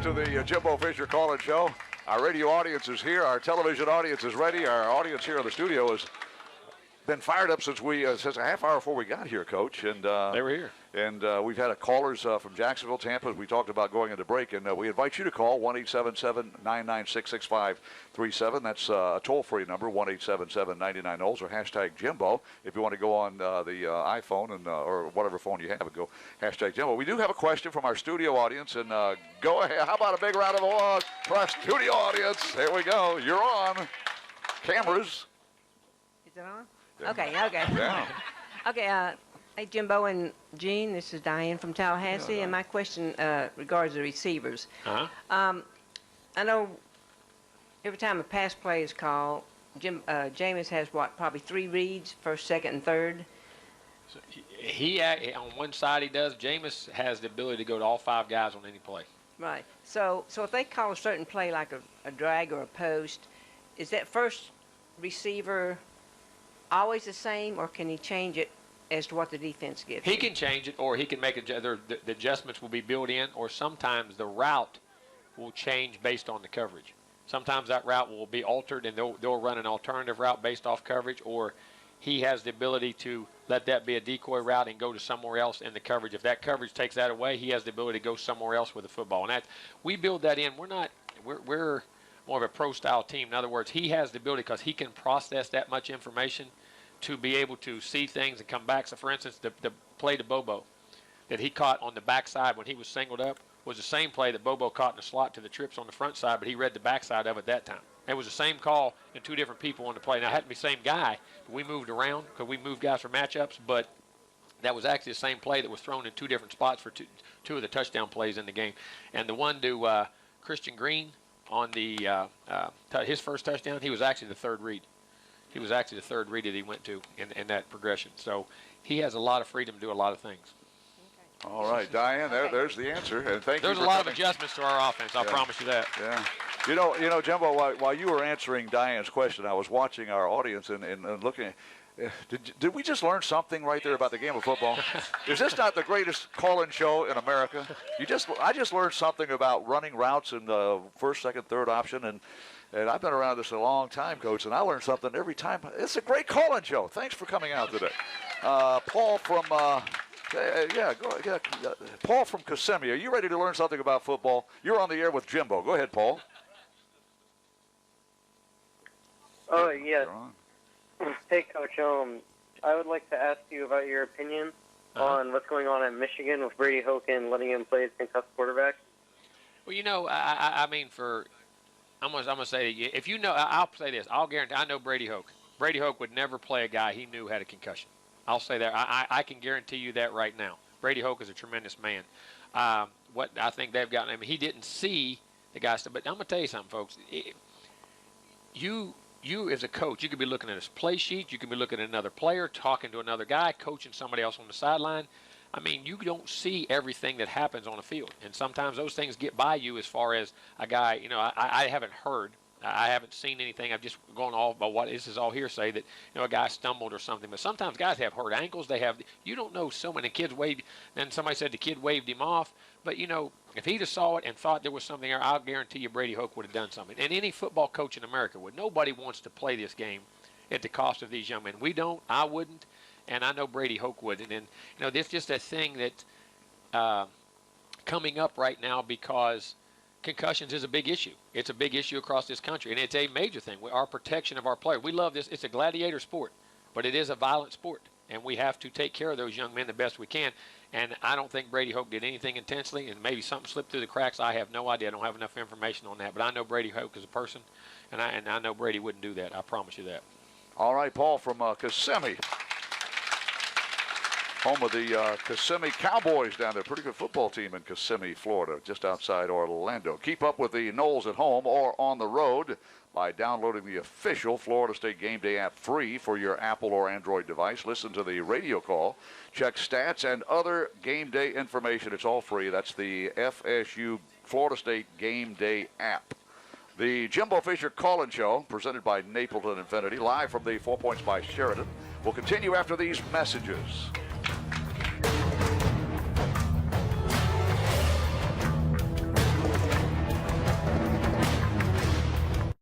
to the Jimbo Fisher Call-In Show. Our radio audience is here. Our television audience is ready. Our audience here in the studio has been fired up since a half hour before we got here, Coach. And they were here. And we've had callers from Jacksonville, Tampa. We talked about going into break, and we invite you to call 1-877-996-6537. That's a toll-free number, 1-877-99-NOLS, or hashtag Jimbo. If you want to go on the iPhone and or whatever phone you have and go hashtag Jimbo. We do have a question from our studio audience, and go ahead. How about a big round of applause for our studio audience? Here we go. You're on. Cameras. Is it on? Yeah. Okay. Yeah. Okay, hey, Jimbo and Gene, this is Diane from Tallahassee, and my question regards the receivers. Uh-huh. I know every time a pass play is called, Jameis has, probably 3 reads, first, second, and third? So he on one side he does. Jameis has the ability to go to all 5 guys on any play. Right. So if they call a certain play like a drag or a post, is that first receiver always the same, or can he change it as to what the defense gives? He can change it, or he can make the adjustments will be built in, or sometimes the route will change based on the coverage. Sometimes that route will be altered, and they'll run an alternative route based off coverage, or he has the ability to let that be a decoy route and go to somewhere else in the coverage. If that coverage takes that away, he has the ability to go somewhere else with the football. And we build that in. We're more of a pro-style team. In other words, he has the ability, because he can process that much information, to be able to see things and come back. So, for instance, the play to Bobo that he caught on the backside when he was singled up was the same play that Bobo caught in the slot to the trips on the front side, but he read the backside of it that time. It was the same call and 2 different people on the play. Now, it had to be the same guy. We moved around because we moved guys for matchups, but that was actually the same play that was thrown in 2 different spots for two of the touchdown plays in the game. And the one to Christian Green on the his first touchdown, he was actually the 3rd read. He was actually the 3rd read that he went to in that progression. So he has a lot of freedom to do a lot of things. Okay. All right, Diane, there's the answer. And thank you. There's a lot of adjustments to our offense. I'll promise you that. Yeah. You know, Jimbo, while you were answering Diane's question, I was watching our audience and looking. Did we just learn something right there about the game of football? Is this not the greatest call-in show in America? I just learned something about running routes in the first, second, third option, and I've been around this a long time, Coach, and I learn something every time. It's a great call-in show. Thanks for coming out today. Paul from Paul from Kissimmee. Are you ready to learn something about football? You're on the air with Jimbo. Go ahead, Paul. Oh, yes. Hey, Coach, I would like to ask you about your opinion on what's going on at Michigan with Brady Hogan letting him play as concussed quarterback. Well, I mean, I'm gonna say, if you know, I'll say this. I'll guarantee. I know Brady Hoke. Brady Hoke would never play a guy he knew had a concussion. I'll say that. I can guarantee you that right now. Brady Hoke is a tremendous man. What I think they've gotten. I mean, he didn't see the guy stuff. But I'm gonna tell you something, folks. You as a coach, you could be looking at his play sheet. You could be looking at another player, talking to another guy, coaching somebody else on the sideline. I mean, you don't see everything that happens on the field. And sometimes those things get by you as far as a guy, I haven't heard. I haven't seen anything. I've just gone all about what this is all hearsay that, a guy stumbled or something. But sometimes guys have hurt ankles. You don't know so many kids waved. Then somebody said the kid waved him off. But, if he'd have saw it and thought there was something there, I'll guarantee you Brady Hoke would have done something. And any football coach in America would. Nobody wants to play this game at the cost of these young men. We don't. I wouldn't. And I know Brady Hoke would. And then, this just a thing that coming up right now because concussions is a big issue. It's a big issue across this country, and it's a major thing. Our protection of our players. We love this. It's a gladiator sport, but it is a violent sport, and we have to take care of those young men the best we can. And I don't think Brady Hoke did anything intentionally, and maybe something slipped through the cracks. I have no idea. I don't have enough information on that, but I know Brady Hoke as a person, and I know Brady wouldn't do that. I promise you that. All right, Paul from Kissimmee. Home of the Kissimmee Cowboys down there. Pretty good football team in Kissimmee, Florida, just outside Orlando. Keep up with the Noles at home or on the road by downloading the official Florida State Game Day app free for your Apple or Android device. Listen to the radio call, check stats and other game day information. It's all free. That's the FSU Florida State Game Day app. The Jimbo Fisher Call-In Show, presented by Napleton Infinity, live from the 4 Points by Sheridan, will continue after these messages.